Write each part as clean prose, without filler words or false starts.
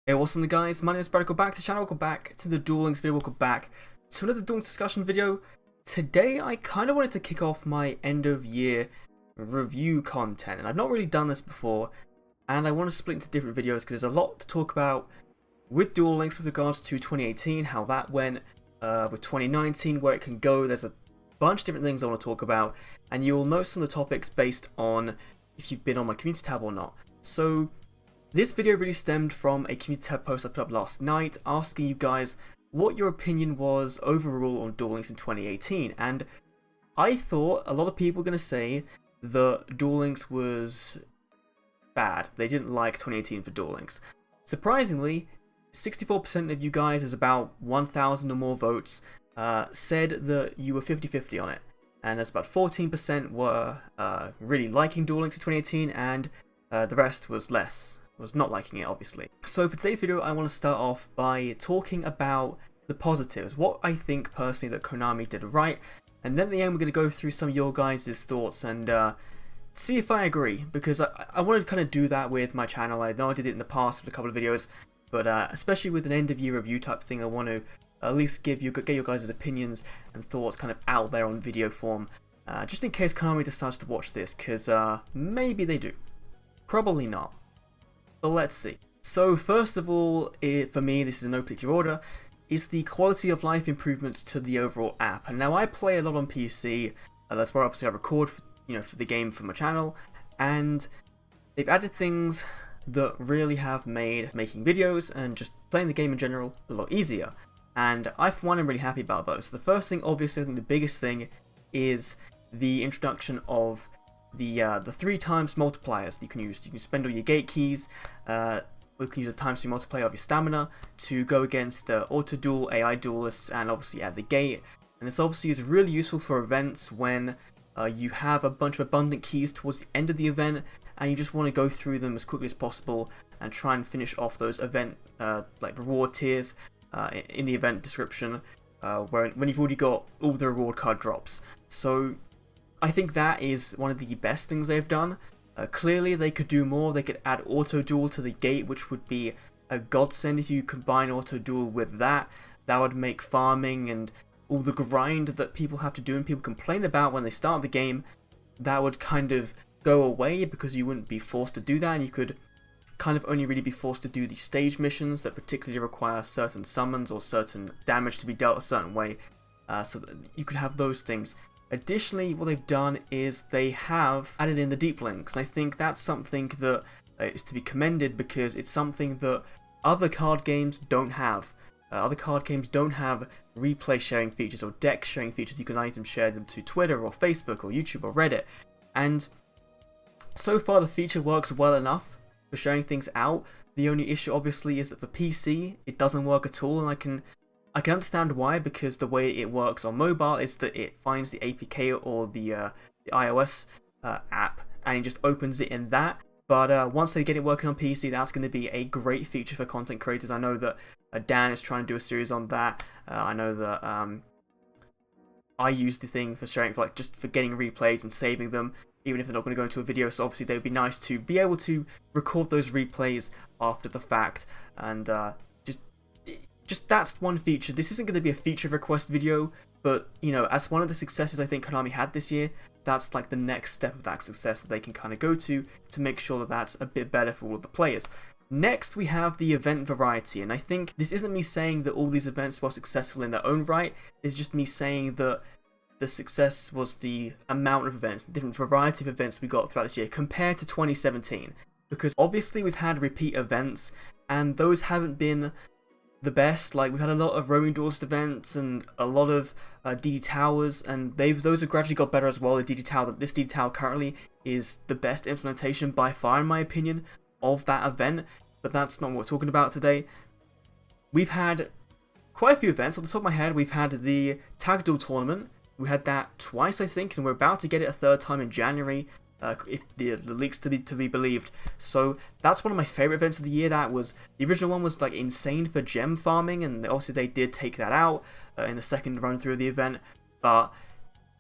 Hey, what's up guys, my name is Brad, welcome back to the channel, welcome back to the Duel Links video, welcome back to another Duel Links discussion video. Today I kind of wanted to kick off my end of year review content, and I've not really done this before, and I want to split into different videos because there's a lot to talk about with Duel Links with regards to 2018, how that went, with 2019, where it can go. There's a bunch of different things I want to talk about, and you'll know some of the topics based on if you've been on my community tab or not. So this video really stemmed from a community tab post I put up last night asking you guys what your opinion was overall on Duel Links in 2018, and I thought a lot of people were going to say that Duel Links was bad. They didn't like 2018 for Duel Links. Surprisingly, 64% of you guys, is about 1,000 or more votes, said that you were 50-50 on it, and there's about 14% were really liking Duel Links in 2018, and the rest was not liking it, obviously. So for today's video, I want to start off by talking about the positives, what I think personally that Konami did right, and then at the end we're going to go through some of your guys' thoughts and see if I agree, because I wanted to kind of do that with my channel. I know I did it in the past with a couple of videos, but especially with an end of year review type thing, I want to at least get your guys' opinions and thoughts kind of out there on video form, just in case Konami decides to watch this, because maybe they do. Probably not. But let's see. So first of all, for me, this is in no particular order, is the quality of life improvements to the overall app. And now I play a lot on PC, that's where obviously I record for the game for my channel, and they've added things that really have made making videos and just playing the game in general a lot easier. And I, for one, am really happy about those. So the first thing, obviously, I think the biggest thing is the introduction of the 3 times multipliers that you can use. You can spend all your gate keys, or you can use a times 3 multiplier of your stamina to go against auto duel, AI duelists, and obviously add the gate. And this obviously is really useful for events when you have a bunch of abundant keys towards the end of the event, and you just want to go through them as quickly as possible and try and finish off those event like reward tiers in the event description, when you've already got all the reward card drops. So I think that is one of the best things they've done. Clearly they could do more. They could add auto duel to the gate, which would be a godsend if you combine auto duel with that. That would make farming and all the grind that people have to do and people complain about when they start the game, that would kind of go away, because you wouldn't be forced to do that, and you could kind of only really be forced to do the stage missions that particularly require certain summons or certain damage to be dealt a certain way, so that you could have those things. Additionally, what they've done is they have added in the deep links, and I think that's something that is to be commended, because it's something that other card games don't have. Other card games don't have replay sharing features or deck sharing features. You can item share them to Twitter or Facebook or YouTube or Reddit, and so far the feature works well enough for sharing things out. The only issue obviously is that for PC it doesn't work at all, and I can understand why, because the way it works on mobile is that it finds the APK or the iOS app and it just opens it in that. But once they get it working on PC, that's going to be a great feature for content creators. I know that Dan is trying to do a series on that. I know that I use the thing for sharing, for just for getting replays and saving them, even if they're not going to go into a video. So obviously they would be nice to be able to record those replays after the fact, and just that's one feature. This isn't going to be a feature request video, but as one of the successes I think Konami had this year, that's like the next step of that success that they can kind of go to make sure that that's a bit better for all of the players. Next we have the event variety, and I think this isn't me saying that all these events were successful in their own right, it's just me saying that the success was the amount of events, the different variety of events we got throughout this year compared to 2017, because obviously we've had repeat events and those haven't been the best. Like, we've had a lot of roaming duelist events and a lot of DD Towers, and those have gradually got better as well. The DD Tower, this DD Tower currently is the best implementation by far in my opinion of that event, but that's not what we're talking about today. We've had quite a few events. On the top of my head, we've had the Tag Duel Tournament. We had that twice, I think, and we're about to get it a third time in January, if the leaks to be believed. So that's one of my favorite events of the year. That was, the original one was like insane for gem farming, and obviously they did take that out in the second run through of the event, but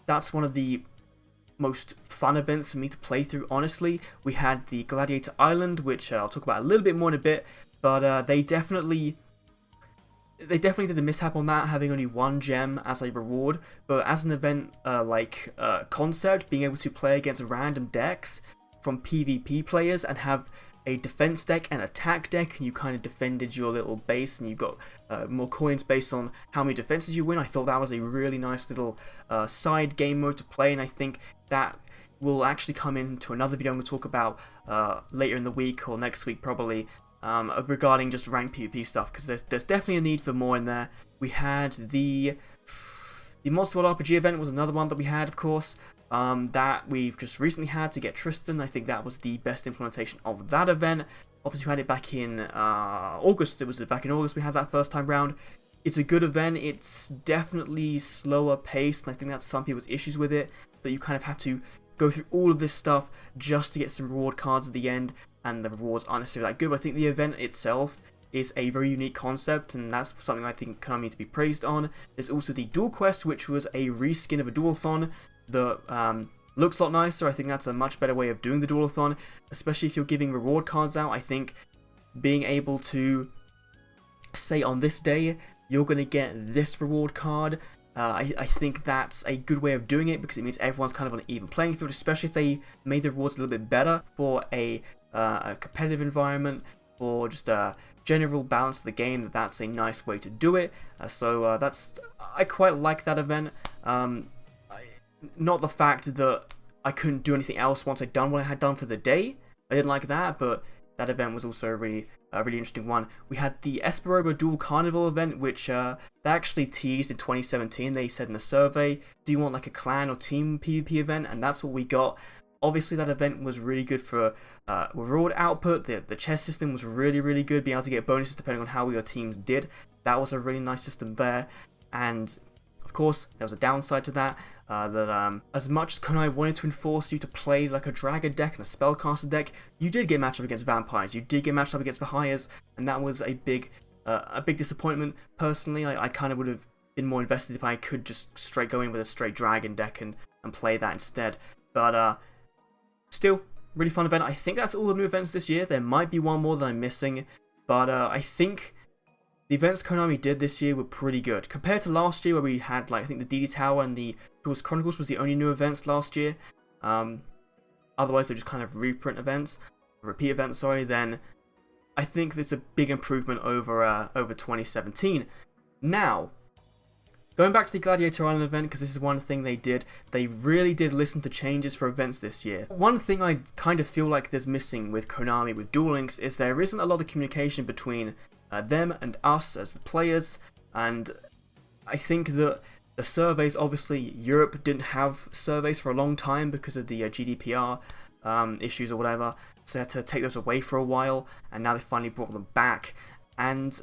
that's one of the most fun events for me to play through, honestly. We had the Gladiator Island, which I'll talk about a little bit more in a bit, but they definitely did a mishap on that, having only one gem as a reward. But as an event concept, being able to play against random decks from PvP players and have a defense deck and attack deck, and you kind of defended your little base, and you got more coins based on how many defenses you win. I thought that was a really nice little side game mode to play, and I think that will actually come into another video I'm going to talk about later in the week or next week probably, regarding just ranked PvP stuff, because there's definitely a need for more in there. We had the Monster World RPG event was another one that we had, of course. That we've just recently had to get Tristan. I think that was the best implementation of that event. Obviously we had it back in August. It was back in August we had that first time round. It's a good event. It's definitely slower paced, and I think that's some people's issues with it, that you kind of have to go through all of this stuff just to get some reward cards at the end, and the rewards aren't necessarily that good. But I think the event itself is a very unique concept, and that's something I think Konami need to be praised on. There's also the Duel Quest, which was a reskin of a Duelathon that looks a lot nicer. I think that's a much better way of doing the Duelathon, especially if you're giving reward cards out. I think being able to say on this day you're going to get this reward card, I think that's a good way of doing it, because it means everyone's kind of on an even playing field, especially if they made the rewards a little bit better for a competitive environment, or just a general balance of the game. That's a nice way to do it. I quite like that event. Not the fact that I couldn't do anything else once I'd done what I had done for the day. I didn't like that, but that event was also a really interesting one. We had the Esperobo Duel Carnival event, which they actually teased in 2017. They said in the survey, do you want like a clan or team PvP event? And that's what we got. Obviously that event was really good for reward output. The chess system was really good, being able to get bonuses depending on how your teams did. That was a really nice system there. And of course there was a downside to that, as much as Konami wanted to enforce you to play like a dragon deck and a spellcaster deck, you did get matched up against vampires, you did get matched up against Vahayas, and that was a big disappointment. Personally, I kind of would have been more invested if I could just straight go in with a straight dragon deck and play that instead. But still, really fun event. I think that's all the new events this year. There might be one more that I'm missing, but I think the events Konami did this year were pretty good. Compared to last year where we had, like, I think the DD Tower and the Duelist Chronicles was the only new events last year. Otherwise they're just kind of reprint events, repeat events, sorry, then I think there's a big improvement over 2017. Now, going back to the Gladiator Island event, because this is one thing they did, they really did listen to changes for events this year. One thing I kind of feel like there's missing with Konami, with Duel Links, is there isn't a lot of communication between them and us as the players, and I think that the surveys, obviously Europe didn't have surveys for a long time because of the GDPR issues or whatever, so they had to take those away for a while, and now they finally brought them back. And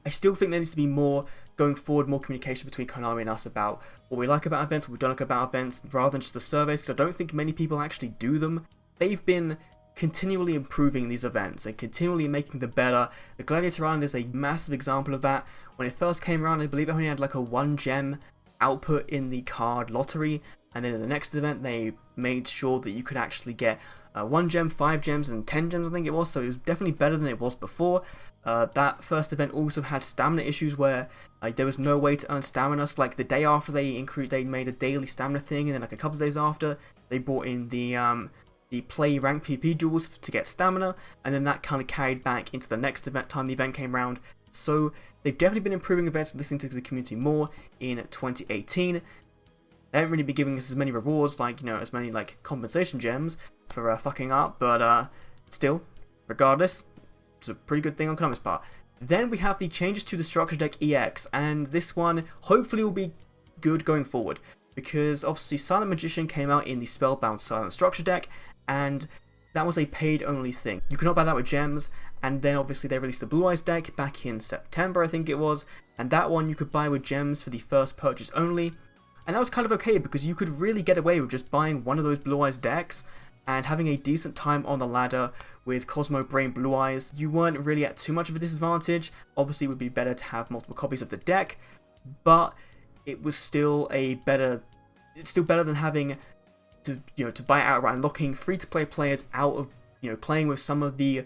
I still think there needs to be more, going forward, more communication between Konami and us about what we like about events, what we don't like about events, rather than just the surveys, because I don't think many people actually do them. They've been continually improving these events and continually making them better. The Gladiator Island is a massive example of that. When it first came around, I believe it only had like a 1 gem output in the card lottery, and then in the next event they made sure that you could actually get 1 gem, 5 gems, and 10 gems, I think it was, so it was definitely better than it was before. That first event also had stamina issues where there was no way to earn stamina. So, like, the day after they made a daily stamina thing, and then like a couple of days after they brought in the play ranked PvP duels to get stamina, and then that kind of carried back into the next event time the event came around. So they've definitely been improving events and listening to the community more in 2018. They haven't really been giving us as many rewards, like, you know, as many like compensation gems for fucking up, but still, regardless, it's a pretty good thing on Konami's part. Then we have the changes to the structure deck EX, and this one hopefully will be good going forward, because obviously Silent Magician came out in the Spellbound Silent structure deck, and that was a paid only thing. You could not buy that with gems, and then obviously they released the Blue Eyes deck back in September, I think it was, and that one you could buy with gems for the first purchase only, and that was kind of okay because you could really get away with just buying one of those Blue Eyes decks and having a decent time on the ladder with Cosmo Brain Blue Eyes. You weren't really at too much of a disadvantage. Obviously it would be better to have multiple copies of the deck, but it was still it's still better than having to buy it outright and locking free-to-play players out of playing with some of the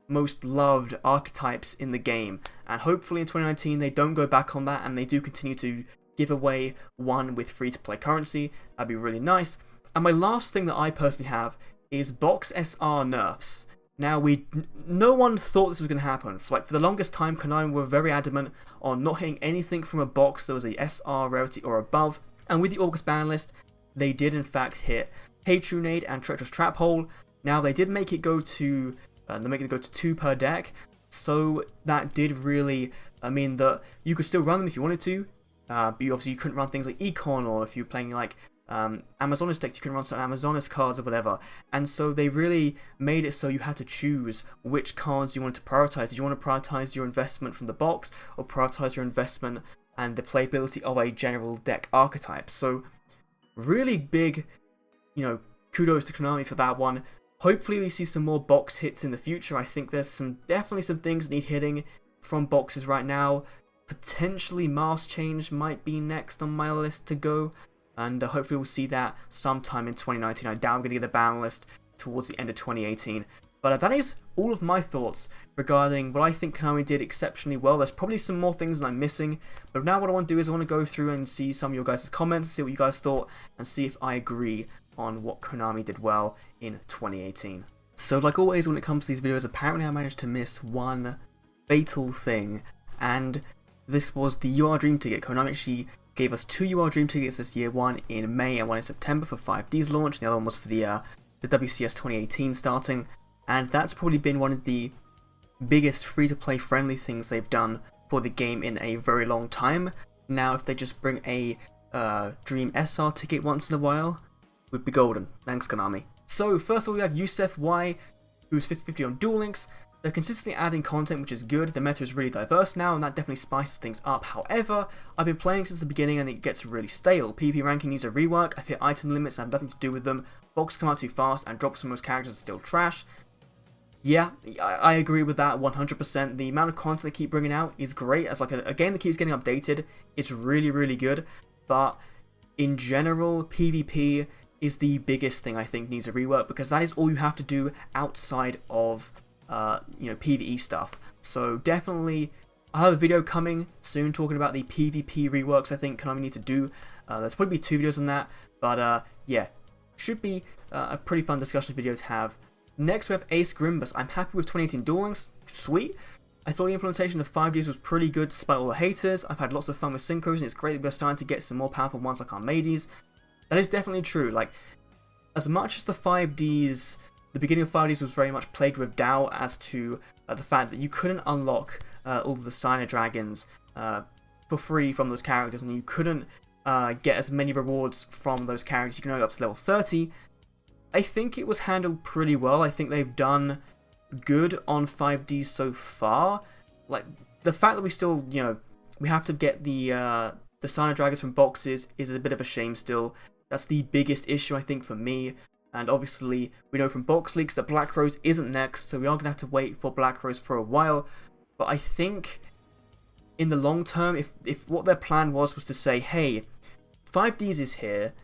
most loved archetypes in the game, and hopefully in 2019 they don't go back on that and they do continue to give away one with free-to-play currency. That'd be really nice. And my last thing that I personally have is box SR nerfs. Now, no one thought this was going to happen. For the longest time, Konami were very adamant on not hitting anything from a box that was a SR rarity or above. And with the August ban list, they did in fact hit Hatronade and Treacherous Trap Hole. Now, they did make it go to 2 per deck, so that did really mean that you could still run them if you wanted to. But you couldn't run things like Econ, or if you're playing like Amazonas decks, you can run some Amazonas cards or whatever. And so they really made it so you had to choose which cards you wanted to prioritize. Did you want to prioritize your investment from the box, or prioritize your investment and the playability of a general deck archetype? So really big, kudos to Konami for that one. Hopefully we see some more box hits in the future. I think there's definitely some things that need hitting from boxes right now. Potentially Mask Change might be next on my list to go. And hopefully we'll see that sometime in 2019. I doubt I'm going to get the ban list towards the end of 2018. But that is all of my thoughts regarding what I think Konami did exceptionally well. There's probably some more things that I'm missing. But now what I want to do is I want to go through and see some of your guys' comments, see what you guys thought, and see if I agree on what Konami did well in 2018. So like always when it comes to these videos, apparently I managed to miss one fatal thing. And this was the UR Dream Ticket. Konami actually gave us 2 UR Dream Tickets this year, one in May and one in September for 5D's launch, and the other one was for the WCS 2018 starting, and that's probably been one of the biggest free-to-play friendly things they've done for the game in a very long time. Now if they just bring a Dream SR ticket once in a while, would be golden. Thanks Konami. So first of all we have Yusef Y, who's 50/50 on Duel Links. They're consistently adding content, which is good. The meta is really diverse now, and that definitely spices things up. However, I've been playing since the beginning and it gets really stale. PvP ranking needs a rework. I've hit item limits and have nothing to do with them. Boxes come out too fast, and drops from most characters are still trash. Yeah, I agree with that 100%. The amount of content they keep bringing out is great. As like a game that keeps getting updated, it's really, really good. But in general, PvP is the biggest thing I think needs a rework, because that is all you have to do outside of PvE stuff. So definitely I have a video coming soon talking about the PvP reworks I think Konami need to do. There's probably 2 videos on that, but yeah, should be a pretty fun discussion video to have. Next we have Ace Grimbus. I'm happy with 2018 Duel Links, sweet. I thought the implementation of 5Ds was pretty good despite all the haters. I've had lots of fun with synchros, and it's great that we're starting to get some more powerful ones like Armades. That is definitely true. Like, as much as the 5Ds, the beginning of 5Ds was very much plagued with doubt as to the fact that you couldn't unlock all of the Signer Dragons for free from those characters, and you couldn't get as many rewards from those characters. You can only go up to level 30. I think it was handled pretty well. I think they've done good on 5Ds so far. Like, the fact that we still, we have to get the Signer Dragons from boxes is a bit of a shame still. That's the biggest issue I think for me. And obviously, we know from box leaks that Black Rose isn't next, so we are going to have to wait for Black Rose for a while. But I think, in the long term, if what their plan was to say, hey, 5Ds is here,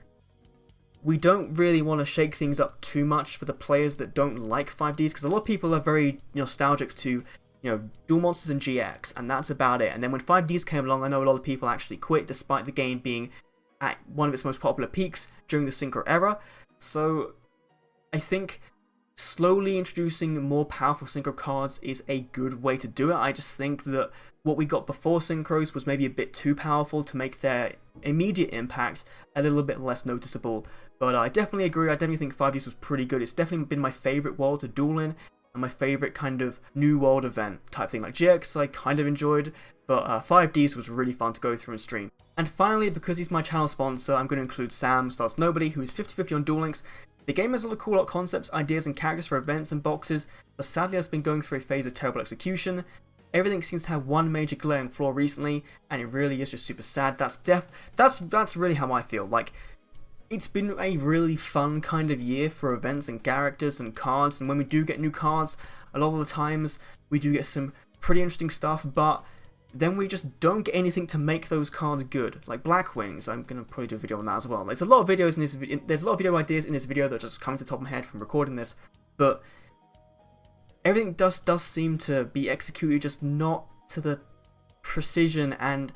we don't really want to shake things up too much for the players that don't like 5Ds, because a lot of people are very nostalgic to, Duel Monsters and GX, and that's about it. And then when 5Ds came along, I know a lot of people actually quit, despite the game being at one of its most popular peaks during the Synchro era. So I think slowly introducing more powerful Synchro cards is a good way to do it. I just think that what we got before Synchros was maybe a bit too powerful to make their immediate impact a little bit less noticeable. But I definitely agree. I definitely think 5Ds was pretty good. It's definitely been my favourite world to duel in, and my favourite kind of new world event type thing. Like GX I kind of enjoyed, but 5Ds was really fun to go through and stream. And finally, because he's my channel sponsor, I'm going to include Sam Stars Nobody, who is 50/50 on Duel Links. The game has a lot of cool concepts, ideas and characters for events and boxes, but sadly has been going through a phase of terrible execution. Everything seems to have one major glaring flaw recently, and it really is just super sad. That's really how I feel. Like, it's been a really fun kind of year for events and characters and cards, and when we do get new cards, a lot of the times we do get some pretty interesting stuff, but then we just don't get anything to make those cards good. Like Black Wings, I'm going to probably do a video on that as well. There's a lot of videos in this there's a lot of video ideas in this video that are just coming to the top of my head from recording this, but everything does seem to be executed, just not to the precision and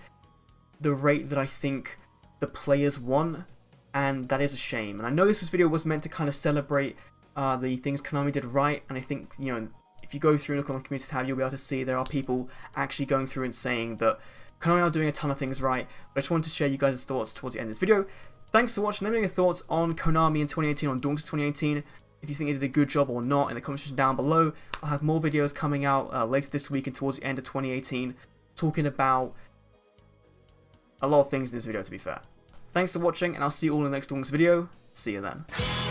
the rate that I think the players want, and that is a shame. And I know this video was meant to kind of celebrate the things Konami did right, and I think, you know, if you go through and look on the community tab, you'll be able to see there are people actually going through and saying that Konami are doing a ton of things right. But I just wanted to share you guys' thoughts towards the end of this video. Thanks for watching. Let me know your thoughts on Konami in 2018, on Duel 2018. If you think they did a good job or not, in the comment section down below. I'll have more videos coming out later this week and towards the end of 2018, talking about a lot of things in this video, to be fair. Thanks for watching, and I'll see you all in the next Duel video. See you then.